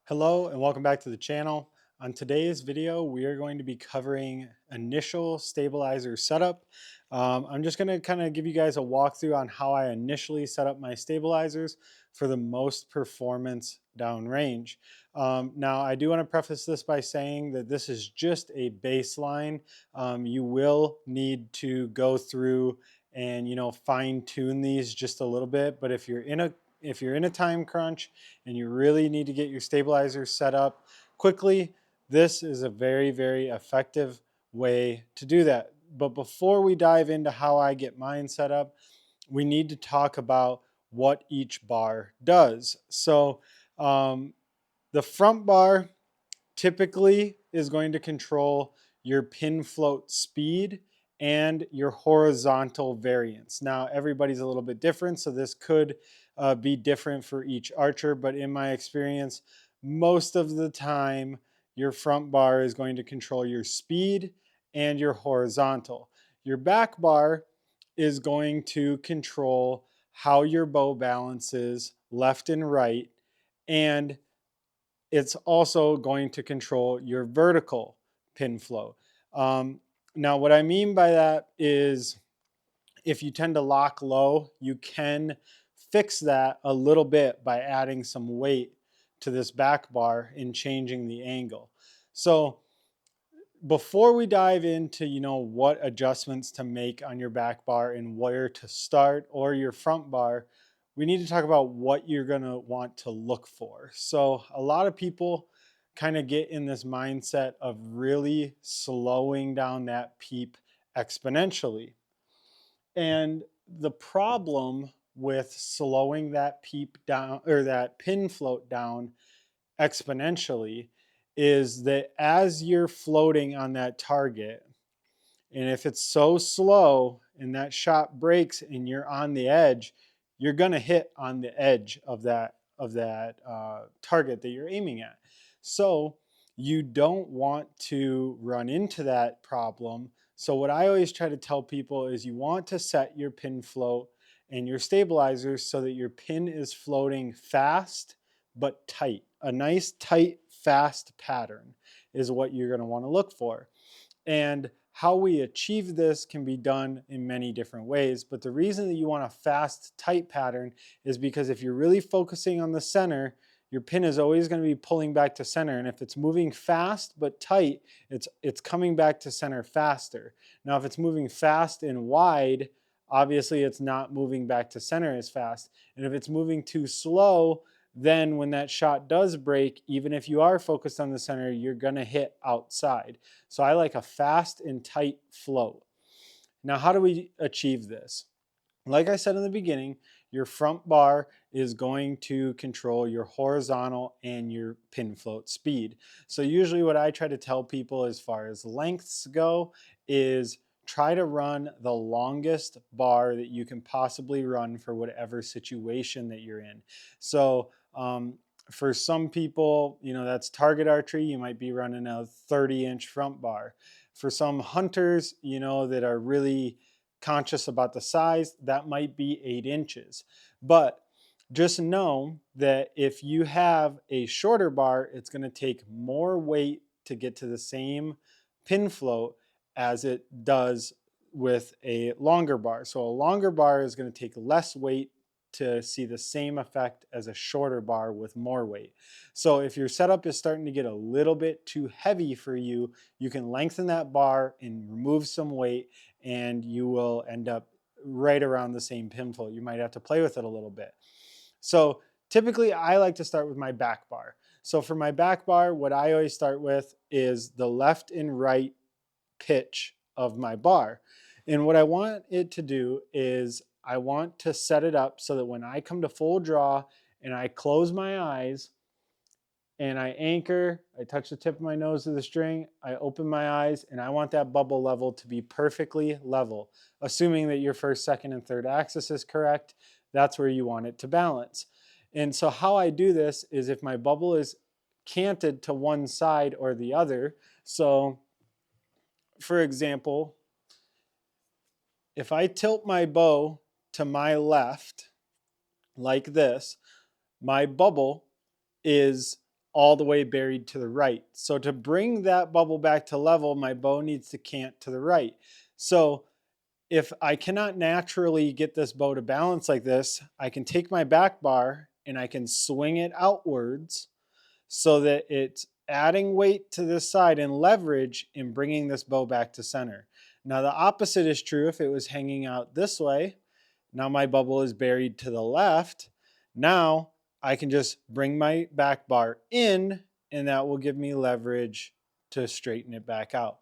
Hello and welcome back to the channel. On today's video, we are going to be covering initial stabilizer setup. I'm just going to kind of give you guys a walkthrough on how I initially set up my stabilizers for the most performance downrange. Now, I do want to preface this by saying that this is just a baseline. You will need to go through and fine tune these just a little bit. But if you're in a time crunch and you really need to get your stabilizers set up quickly, this is a very, very effective way to do that. But before we dive into how I get mine set up, we need to talk about what each bar does. So the front bar typically is going to control your pin float speed and your horizontal variance. Now, everybody's a little bit different, so this could be different for each archer, but in my experience, most of the time, your front bar is going to control your speed and your horizontal. Your back bar is going to control how your bow balances left and right, and it's also going to control your vertical pin flow. Um, Now, what I mean by that is if you tend to lock low, you can fix that a little bit by adding some weight to this back bar and changing the angle. So before we dive into what adjustments to make on your back bar and where to start, or your front bar, we need to talk about what you're going to want to look for. So a lot of people kind of get in this mindset of really slowing down that peep exponentially, and the problem with slowing that peep down or that pin float down exponentially is that as you're floating on that target, and if it's so slow and that shot breaks and you're on the edge, you're going to hit on the edge of that target that you're aiming at. So you don't want to run into that problem. So what I always try to tell people is you want to set your pin float and your stabilizers so that your pin is floating fast but tight. A nice tight fast pattern is what you're going to want to look for. And how we achieve this can be done in many different ways. But the reason that you want a fast, tight pattern is because if you're really focusing on the center, your pin is always going to be pulling back to center. And if it's moving fast but tight, it's coming back to center faster. Now, if it's moving fast and wide, obviously it's not moving back to center as fast. And if it's moving too slow, then when that shot does break, even if you are focused on the center, you're going to hit outside. So I like a fast and tight float. Now, how do we achieve this? Like I said in the beginning, your front bar is going to control your horizontal and your pin float speed. So usually what I try to tell people as far as lengths go is try to run the longest bar that you can possibly run for whatever situation that you're in. So for some people, that's target archery, you might be running a 30-inch front bar. For some hunters, that are really conscious about the size, that might be 8 inches. But just know that if you have a shorter bar, it's going to take more weight to get to the same pin float as it does with a longer bar. So a longer bar is going to take less weight to see the same effect as a shorter bar with more weight. So if your setup is starting to get a little bit too heavy for you, you can lengthen that bar and remove some weight, and you will end up right around the same pin float. You might have to play with it a little bit. So typically I like to start with my back bar. So for my back bar, what I always start with is the left and right pitch of my bar. And what I want it to do is I want to set it up so that when I come to full draw and I close my eyes and I anchor, I touch the tip of my nose to the string, I open my eyes, and I want that bubble level to be perfectly level. Assuming that your first, second, and third axis is correct, that's where you want it to balance. And so how I do this is if my bubble is canted to one side or the other, so for example, if I tilt my bow to my left like this, my bubble is all the way buried to the right. So to bring that bubble back to level, my bow needs to cant to the right. So if I cannot naturally get this bow to balance like this, I can take my back bar and I can swing it outwards so that it's adding weight to this side and leverage in bringing this bow back to center. Now the opposite is true if it was hanging out this way. Now my bubble is buried to the left. Now I can just bring my back bar in and that will give me leverage to straighten it back out.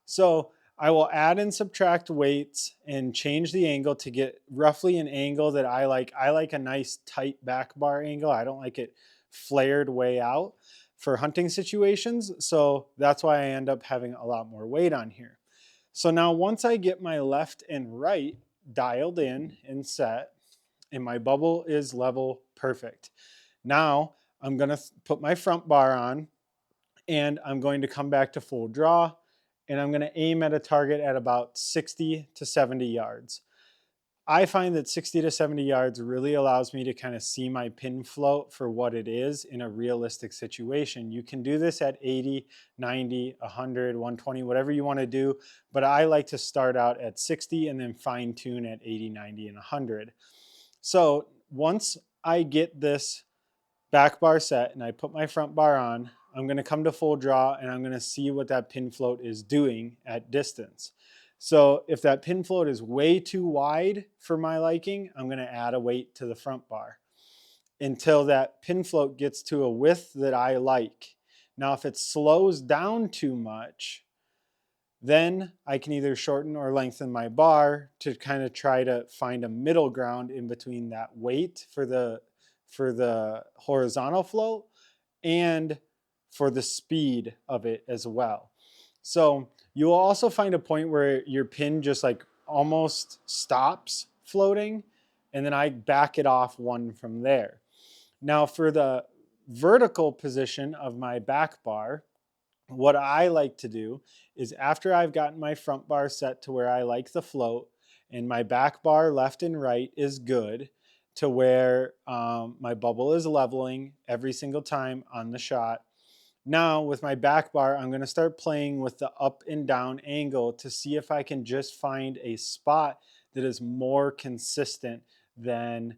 So I will add and subtract weights and change the angle to get roughly an angle that I like. I like a nice tight back bar angle. I don't like it flared way out for hunting situations. So that's why I end up having a lot more weight on here. So now once I get my left and right dialed in and set, and my bubble is level perfect. Now I'm going to put my front bar on and I'm going to come back to full draw and I'm going to aim at a target at about 60 to 70 yards. I find that 60 to 70 yards really allows me to kind of see my pin float for what it is in a realistic situation. You can do this at 80, 90, 100, 120, whatever you want to do, but I like to start out at 60 and then fine tune at 80, 90, and 100. So once I get this back bar set and I put my front bar on, I'm going to come to full draw and I'm going to see what that pin float is doing at distance. So if that pin float is way too wide for my liking, I'm going to add a weight to the front bar until that pin float gets to a width that I like. Now, if it slows down too much, then I can either shorten or lengthen my bar to kind of try to find a middle ground in between that weight for the horizontal float and for the speed of it as well. So you will also find a point where your pin just like almost stops floating, and then I back it off one from there. Now for the vertical position of my back bar, what I like to do is after I've gotten my front bar set to where I like the float and my back bar left and right is good to where my bubble is leveling every single time on the shot. Now with my back bar, I'm going to start playing with the up and down angle to see if I can just find a spot that is more consistent than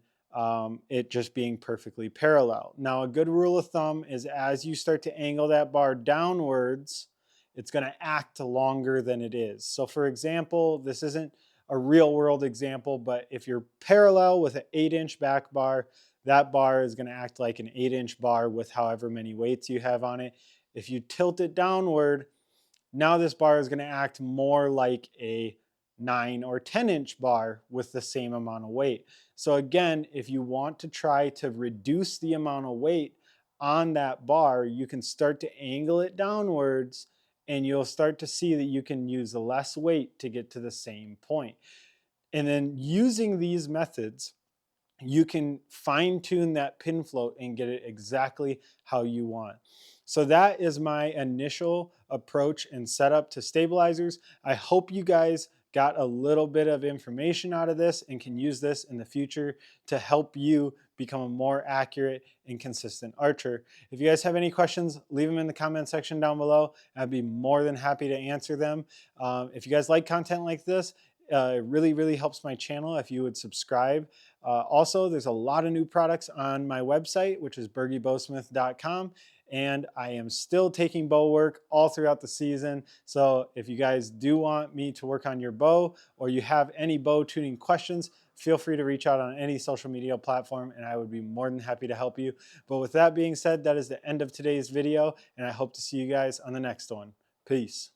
it just being perfectly parallel. Now a good rule of thumb is as you start to angle that bar downwards, it's going to act longer than it is. So for example, this isn't a real world example, but if you're parallel with an 8-inch back bar, that bar is going to act like an 8-inch bar with however many weights you have on it. If you tilt it downward, now this bar is going to act more like a 9 or 10-inch bar with the same amount of weight. So again, if you want to try to reduce the amount of weight on that bar, you can start to angle it downwards and you'll start to see that you can use less weight to get to the same point. And then using these methods, you can fine tune that pin float and get it exactly how you want. So that is my initial approach and setup to stabilizers. I hope you guys got a little bit of information out of this and can use this in the future to help you become a more accurate and consistent archer. If you guys have any questions, leave them in the comment section down below. I'd be more than happy to answer them. If you guys like content like this, it really helps my channel if you would subscribe. Also, there's a lot of new products on my website, which is bergybowsmith.com. And I am still taking bow work all throughout the season. So if you guys do want me to work on your bow or you have any bow tuning questions, feel free to reach out on any social media platform and I would be more than happy to help you. But with that being said, that is the end of today's video and I hope to see you guys on the next one. Peace.